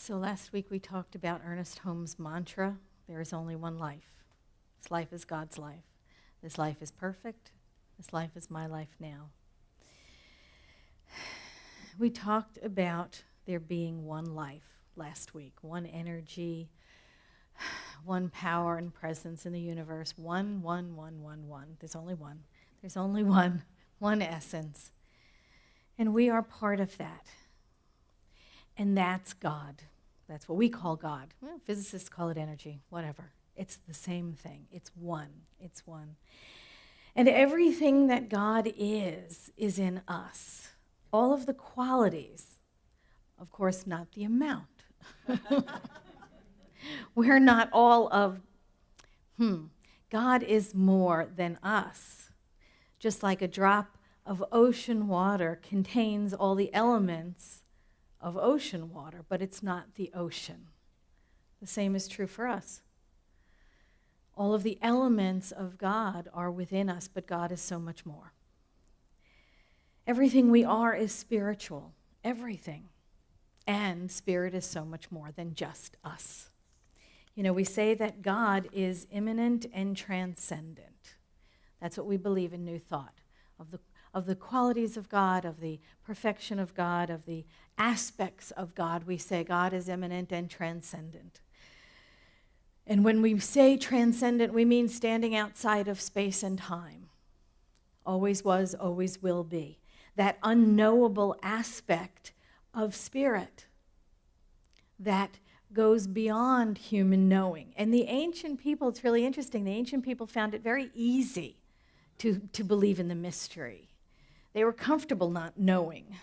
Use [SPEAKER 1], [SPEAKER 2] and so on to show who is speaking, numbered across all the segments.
[SPEAKER 1] So last week we talked about Ernest Holmes' mantra, there is only one life. This life is God's life. This life is perfect. This life is my life now. We talked about there being one life last week, one energy, one power and presence in the universe, one. There's only one. There's only one essence. And we are part of that. And that's God. That's what we call God. Well, physicists call it energy, whatever. It's the same thing. It's one. It's one. And everything that God is in us. All of the qualities, of course, not the amount. We're not all of, God is more than us. Just like a drop of ocean water contains all the elements of ocean water, but it's not the ocean. The same is true for us. All of the elements of God are within us, but God is so much more. Everything we are is spiritual, everything. And spirit is so much more than just us. You know, we say that God is immanent and transcendent. That's what we believe in New Thought, of the qualities of God, of the perfection of God, of the aspects of God. We say God is immanent and transcendent. And when we say transcendent, we mean standing outside of space and time. Always was, always will be. That unknowable aspect of spirit that goes beyond human knowing. And the ancient people, it's really interesting, the ancient people found it very easy to believe in the mystery. They were comfortable not knowing.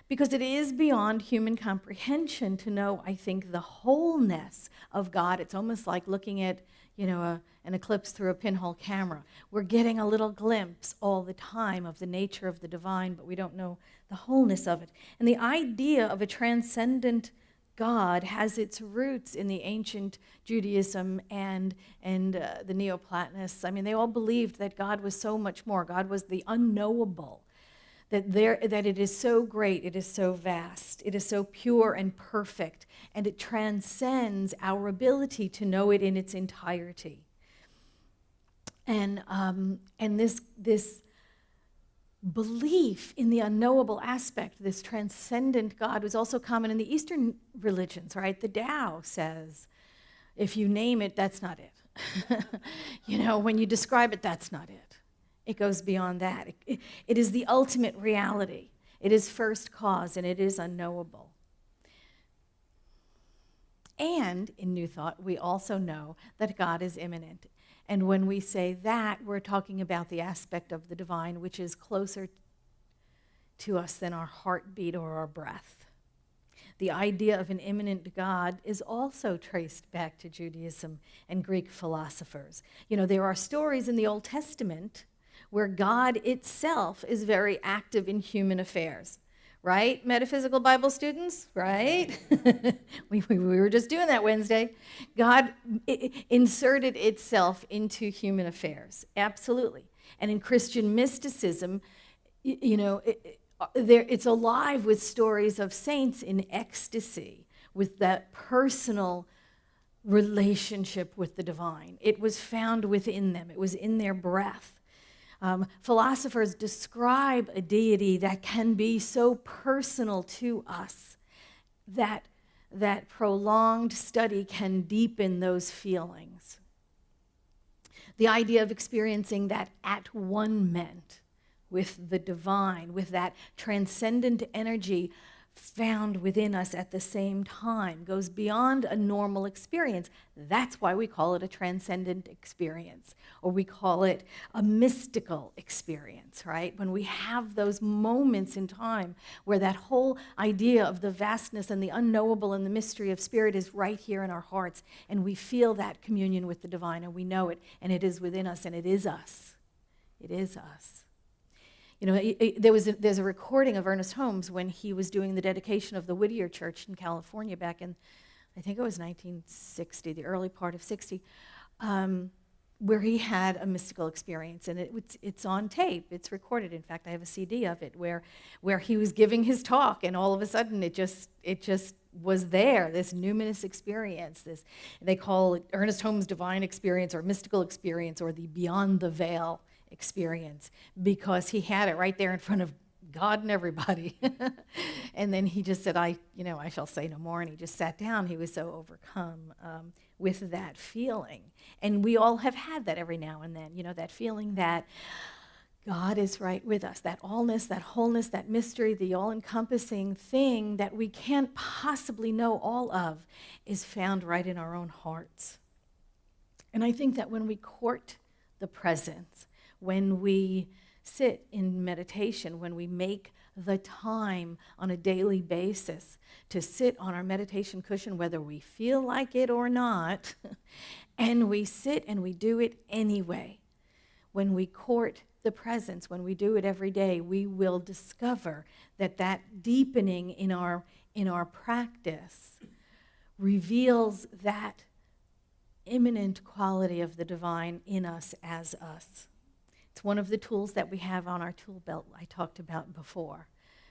[SPEAKER 1] Because it is beyond human comprehension to know, I think, the wholeness of God. It's almost like looking at, an eclipse through a pinhole camera. We're getting a little glimpse all the time of the nature of the divine, but we don't know the wholeness of it. And the idea of a transcendent God has its roots in the ancient Judaism and the Neoplatonists. I mean, they all believed that God was so much more. God was the unknowable. That it is so great, it is so vast, it is so pure and perfect, and it transcends our ability to know it in its entirety. And this belief in the unknowable aspect, this transcendent God, was also common in the Eastern religions, right? The Tao says, if you name it, that's not it. When you describe it, that's not it. It goes beyond that. It is the ultimate reality. It is first cause, and it is unknowable. And in New Thought, we also know that God is immanent. And when we say that, we're talking about the aspect of the divine which is closer to us than our heartbeat or our breath. The idea of an immanent God is also traced back to Judaism and Greek philosophers. There are stories in the Old Testament where God itself is very active in human affairs. Right? Metaphysical Bible students, right? we were just doing that Wednesday. God inserted itself into human affairs, absolutely. And in Christian mysticism, it's alive with stories of saints in ecstasy, with that personal relationship with the divine. It was found within them. It was in their breath. Philosophers describe a deity that can be so personal to us that prolonged study can deepen those feelings. The idea of experiencing that at-one-ment with the divine, with that transcendent energy found within us at the same time, goes beyond a normal experience. That's why we call it a transcendent experience, or we call it a mystical experience, right? When we have those moments in time where that whole idea of the vastness and the unknowable and the mystery of spirit is right here in our hearts, and we feel that communion with the divine, and we know it, and it is within us, and it is us. It is us. There's a recording of Ernest Holmes when he was doing the dedication of the Whittier Church in California back in, I think it was 1960, the early part of 60. where he had a mystical experience, and it's on tape. It's recorded. In fact, I have a CD of it where he was giving his talk, and all of a sudden it just was there. This numinous experience. This they call it Ernest Holmes' divine experience or mystical experience or the beyond the veil experience, because he had it right there in front of God and everybody. And then he just said, I shall say no more. And he just sat down. He was so overcome with that feeling. And we all have had that every now and then, that feeling that God is right with us, that allness, that wholeness, that mystery, the all-encompassing thing that we can't possibly know all of is found right in our own hearts. And I think that when we court the presence, when we sit in meditation, when we make the time on a daily basis to sit on our meditation cushion, whether we feel like it or not, and we sit and we do it anyway. When we court the presence, when we do it every day, we will discover that deepening in our practice reveals that immanent quality of the divine in us as us. It's one of the tools that we have on our tool belt I talked about before.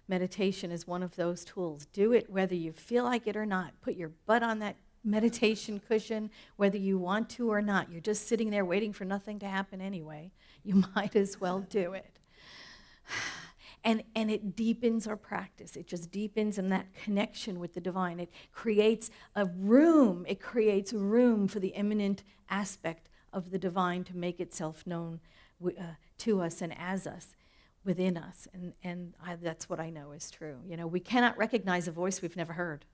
[SPEAKER 1] Meditation is one of those tools. Do it whether you feel like it or not. Put your butt on that meditation cushion whether you want to or not. You're just sitting there waiting for nothing to happen anyway. You might as well do it. And it deepens our practice. It just deepens in that connection with the divine. It creates room for the immanent aspect of the divine to make itself known to us and as us, within us. And that's what I know is true. We cannot recognize a voice we've never heard.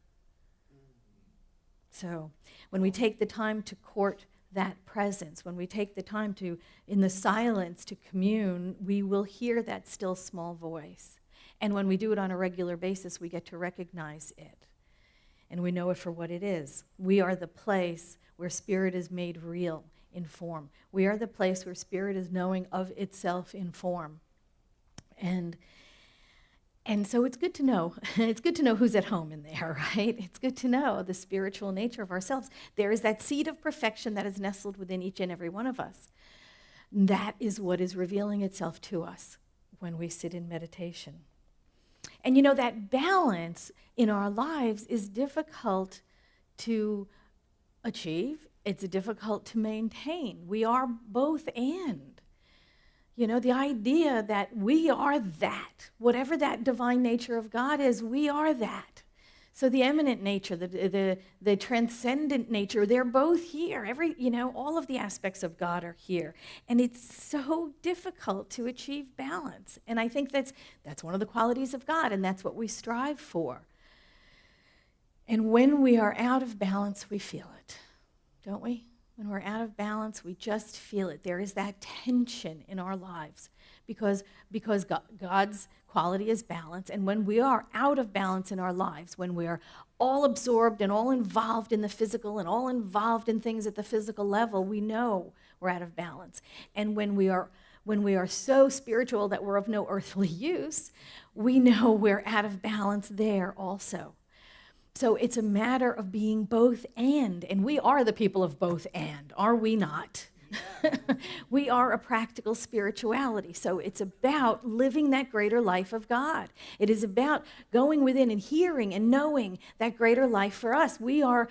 [SPEAKER 1] So when we take the time to court that presence, when we take the time to, in the silence, to commune, we will hear that still small voice. And when we do it on a regular basis, we get to recognize it. And we know it for what it is. We are the place where spirit is made real in form. We are the place where spirit is knowing of itself in form. And so it's good to know. It's good to know who's at home in there, right? It's good to know the spiritual nature of ourselves. There is that seed of perfection that is nestled within each and every one of us. That is what is revealing itself to us when we sit in meditation. And that balance in our lives is difficult to achieve. It's difficult to maintain. We are both and. The idea that we are that, whatever that divine nature of God is, we are that. So the eminent nature, the transcendent nature, they're both here. All of the aspects of God are here. And it's so difficult to achieve balance. And I think that's one of the qualities of God, and that's what we strive for. And when we are out of balance, we feel it, don't we? When we're out of balance, we just feel it. There is that tension in our lives because God's quality is balance. And when we are out of balance in our lives, when we are all absorbed and all involved in the physical and all involved in things at the physical level, we know we're out of balance. And when we are so spiritual that we're of no earthly use, we know we're out of balance there also. So it's a matter of being both and we are the people of both and, are we not? We are a practical spirituality, so it's about living that greater life of God. It is about going within and hearing and knowing that greater life for us. We are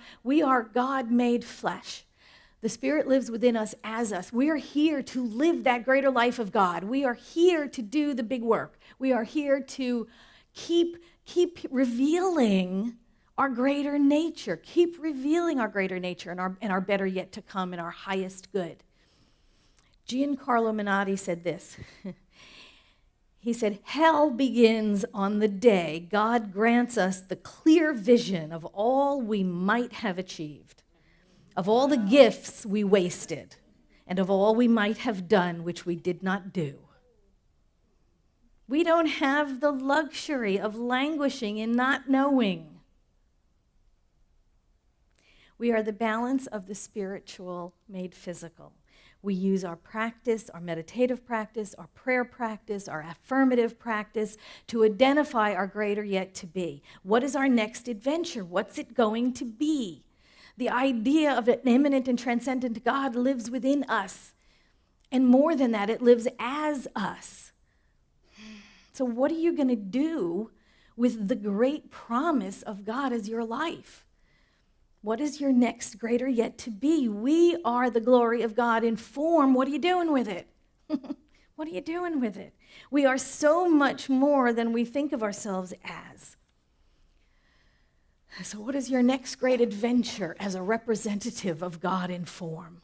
[SPEAKER 1] God made flesh. The Spirit lives within us as us. We are here to live that greater life of God. We are here to do the big work. We are here to keep revealing our greater nature, keep revealing our greater nature and our better yet to come and our highest good. Giancarlo Menotti said this. He said, hell begins on the day God grants us the clear vision of all we might have achieved, of all the gifts we wasted, and of all we might have done which we did not do. We don't have the luxury of languishing in not knowing. We are the balance of the spiritual made physical. We use our practice, our meditative practice, our prayer practice, our affirmative practice to identify our greater yet to be. What is our next adventure? What's it going to be? The idea of an immanent and transcendent God lives within us. And more than that, it lives as us. So what are you going to do with the great promise of God as your life? What is your next greater yet to be? We are the glory of God in form. What are you doing with it? What are you doing with it? We are so much more than we think of ourselves as. So what is your next great adventure as a representative of God in form?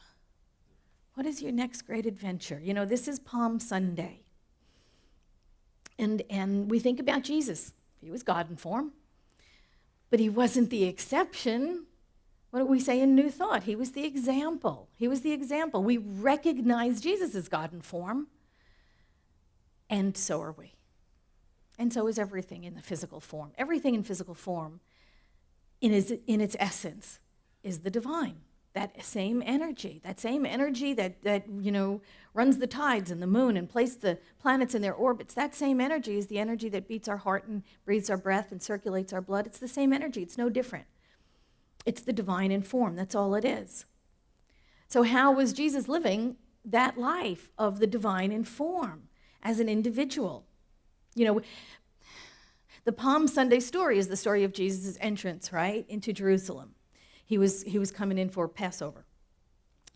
[SPEAKER 1] What is your next great adventure? You know, this is Palm Sunday. And we think about Jesus. He was God in form. But he wasn't the exception. What do we say in New Thought? He was the example. He was the example. We recognize Jesus as God in form. And so are we. And so is everything in the physical form. Everything in physical form, in its essence, is the divine. That same energy that runs the tides and the moon and placed the planets in their orbits, that same energy is the energy that beats our heart and breathes our breath and circulates our blood. It's the same energy. It's no different. It's the divine in form. That's all it is. So how was Jesus living that life of the divine in form as an individual? You know, the Palm Sunday story is the story of Jesus' entrance, right, into Jerusalem. He was coming in for Passover.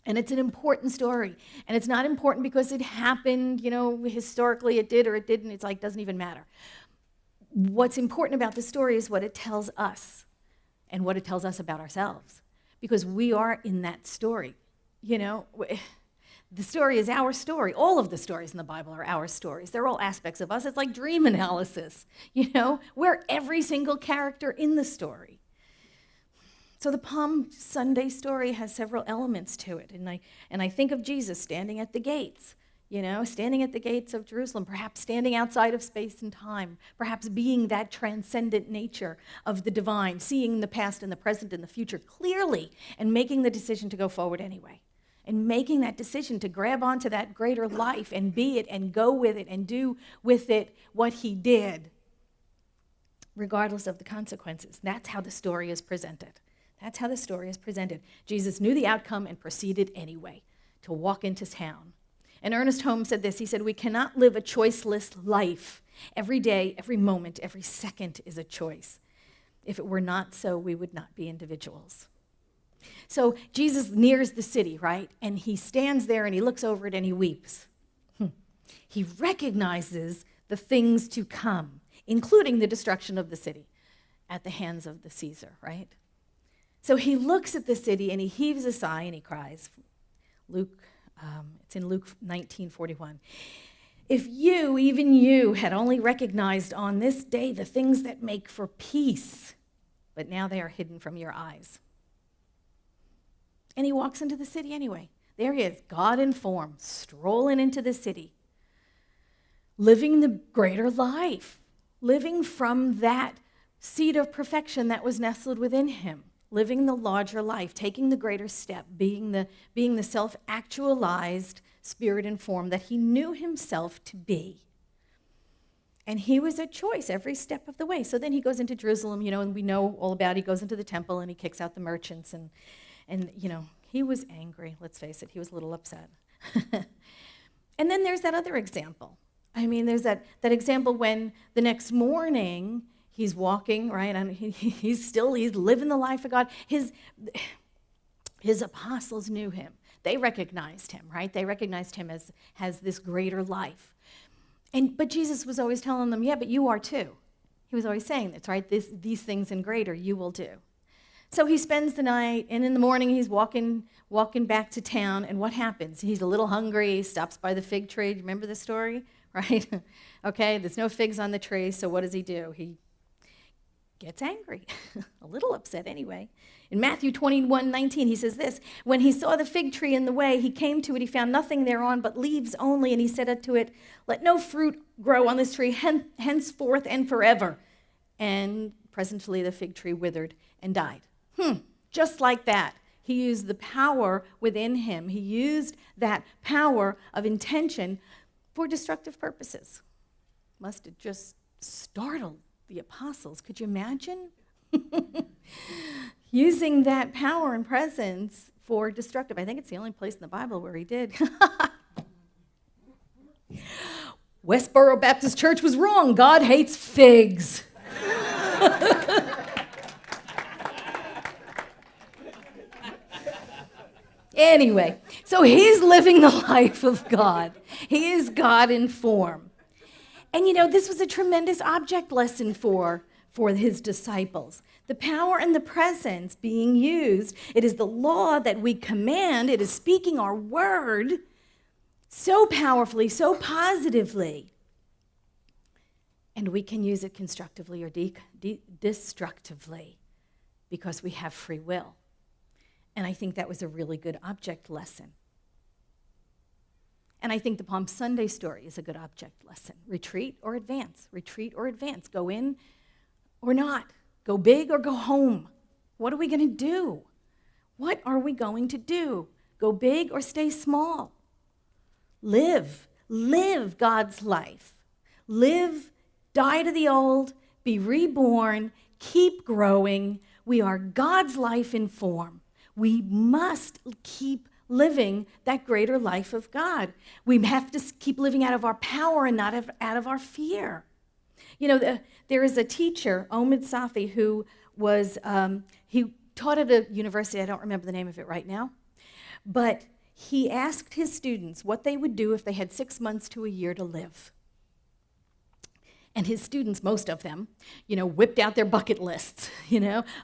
[SPEAKER 1] And it's an important story. And it's not important because it happened, historically it did or it didn't. It's like, doesn't even matter. What's important about the story is what it tells us and what it tells us about ourselves. Because we are in that story. The story is our story. All of the stories in the Bible are our stories. They're all aspects of us. It's like dream analysis. We're every single character in the story. So the Palm Sunday story has several elements to it. And I think of Jesus standing at the gates, standing at the gates of Jerusalem, perhaps standing outside of space and time, perhaps being that transcendent nature of the divine, seeing the past and the present and the future clearly and making the decision to go forward anyway. And making that decision to grab onto that greater life and be it and go with it and do with it what he did, regardless of the consequences. That's how the story is presented. That's how the story is presented. Jesus knew the outcome and proceeded anyway to walk into town. And Ernest Holmes said this. He said, "We cannot live a choiceless life. Every day, every moment, every second is a choice. If it were not so, we would not be individuals." So Jesus nears the city, right? And he stands there and he looks over it and he weeps. He recognizes the things to come, including the destruction of the city at the hands of the Caesar, right? So he looks at the city and he heaves a sigh and he cries. It's in Luke 19:41. "If you, even you, had only recognized on this day the things that make for peace, but now they are hidden from your eyes." And he walks into the city anyway. There he is, God in form, strolling into the city, living the greater life, living from that seed of perfection that was nestled within him. Living the larger life, taking the greater step, being the self-actualized spirit and form that he knew himself to be. And he was a choice every step of the way. So then he goes into Jerusalem, and we know all about it. He goes into the temple and he kicks out the merchants and he was angry, let's face it. He was a little upset. And then there's that other example. There's that example when the next morning he's walking, right? And he's living the life of God. His apostles knew him. They recognized him, right? They recognized him as this greater life. But Jesus was always telling them, yeah, but you are too. He was always saying this, right? These things and greater you will do. So he spends the night, and in the morning he's walking back to town, and what happens? He's a little hungry, he stops by the fig tree. Remember the story, right? Okay, there's no figs on the tree, so what does he do? He gets angry, a little upset anyway. In Matthew 21:19, he says this, "When he saw the fig tree in the way, he came to it, he found nothing thereon but leaves only, and he said unto it, Let no fruit grow on this tree henceforth and forever. And presently the fig tree withered and died." Just like that. He used the power within him. He used that power of intention for destructive purposes. Must have just startled the apostles. Could you imagine? using that power and presence for destructive. I think it's the only place in the Bible where he did. Westboro Baptist Church was wrong. God hates figs. Anyway, so he's living the life of God. He is God in form. And this was a tremendous object lesson for his disciples. The power and the presence being used, it is the law that we command, it is speaking our word so powerfully, so positively. And we can use it constructively or destructively because we have free will. And I think that was a really good object lesson. And I think the Palm Sunday story is a good object lesson. Retreat or advance. Retreat or advance. Go in or not. Go big or go home. What are we going to do? What are we going to do? Go big or stay small? Live God's life. Live, die to the old, be reborn, keep growing. We are God's life in form. We must keep living that greater life of God. We have to keep living out of our power and not out of our fear. There is a teacher, Omid Safi, who was, he taught at a university, I don't remember the name of it right now, but he asked his students what they would do if they had 6 months to a year to live. And his students, most of them, whipped out their bucket lists.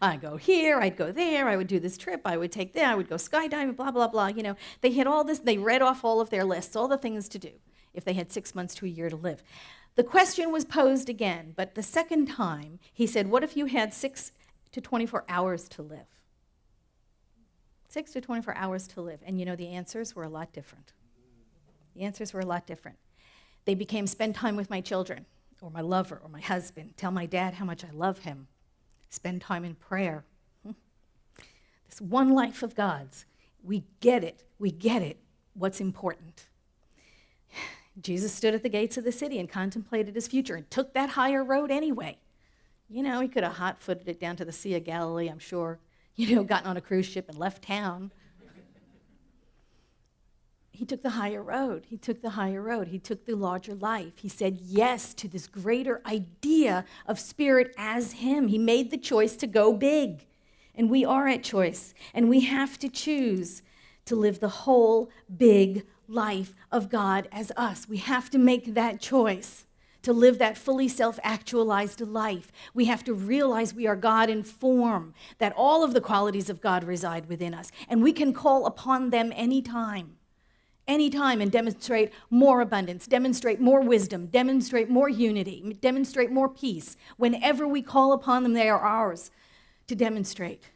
[SPEAKER 1] I'd go here, I'd go there, I would do this trip, I would take that, I would go skydiving, blah, blah, blah. They had all this, they read off all of their lists, all the things to do if they had 6 months to a year to live. The question was posed again, but the second time, he said, what if you had 6 to 24 hours to live? 6 to 24 hours to live. And the answers were a lot different. The answers were a lot different. They became spend time with my children, or my lover, or my husband, tell my dad how much I love him, spend time in prayer. This one life of God's, we get it, what's important. Jesus stood at the gates of the city and contemplated his future and took that higher road anyway. He could have hot-footed it down to the Sea of Galilee, I'm sure, gotten on a cruise ship and left town. He took the higher road. He took the larger life. He said yes to this greater idea of spirit as him. He made the choice to go big. And we are at choice. And we have to choose to live the whole big life of God as us. We have to make that choice to live that fully self-actualized life. We have to realize we are God in form, that all of the qualities of God reside within us. And we can call upon them anytime, and demonstrate more abundance, demonstrate more wisdom, demonstrate more unity, demonstrate more peace. Whenever we call upon them, they are ours to demonstrate.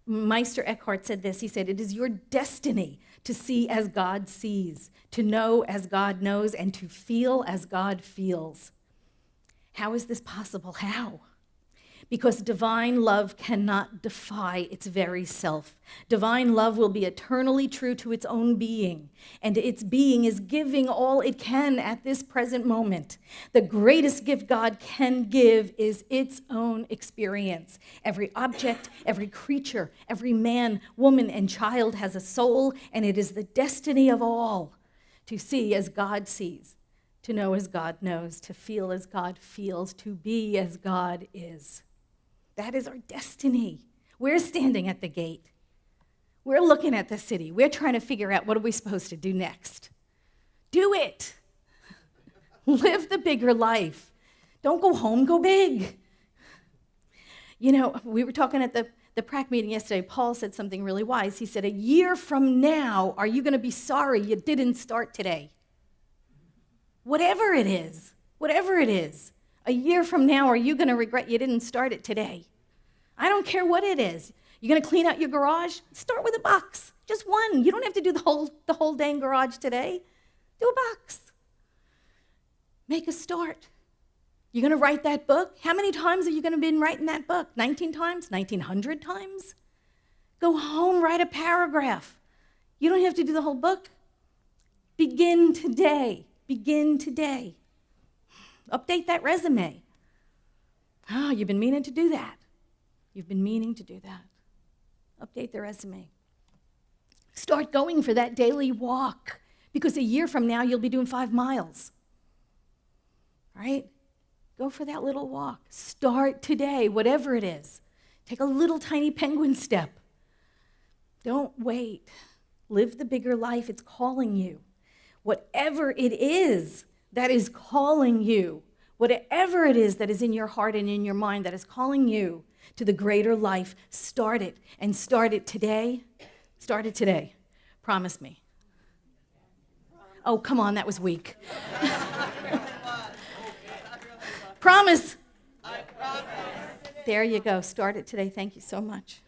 [SPEAKER 1] Meister Eckhart said this. He said, it is your destiny to see as God sees, to know as God knows, and to feel as God feels. How is this possible? How? Because divine love cannot defy its very self. Divine love will be eternally true to its own being, and its being is giving all it can at this present moment. The greatest gift God can give is its own experience. Every object, every creature, every man, woman, and child has a soul, and it is the destiny of all to see as God sees, to know as God knows, to feel as God feels, to be as God is. That is our destiny. We're standing at the gate. We're looking at the city. We're trying to figure out what are we supposed to do next. Do it. Live the bigger life. Don't go home, go big. We were talking at the PRAC meeting yesterday. Paul said something really wise. He said, a year from now, are you going to be sorry you didn't start today? Whatever it is. A year from now, are you going to regret you didn't start it today? I don't care what it is. You're going to clean out your garage? Start with a box. Just one. You don't have to do the whole dang garage today. Do a box. Make a start. You're going to write that book? How many times are you going to be writing that book? 19 times? 1,900 times? Go home, write a paragraph. You don't have to do the whole book. Begin today. Update that resume. You've been meaning to do that. Update the resume. Start going for that daily walk, because a year from now you'll be doing 5 miles. Right? Go for that little walk. Start today, whatever it is. Take a little tiny penguin step. Don't wait. Live the bigger life. It's calling you. Whatever it is that is calling you, whatever it is that is in your heart and in your mind that is calling you to the greater life, start it. And start it today. Start it today. Promise me. Oh, come on, that was weak. Promise. There you go. Start it today. Thank you so much.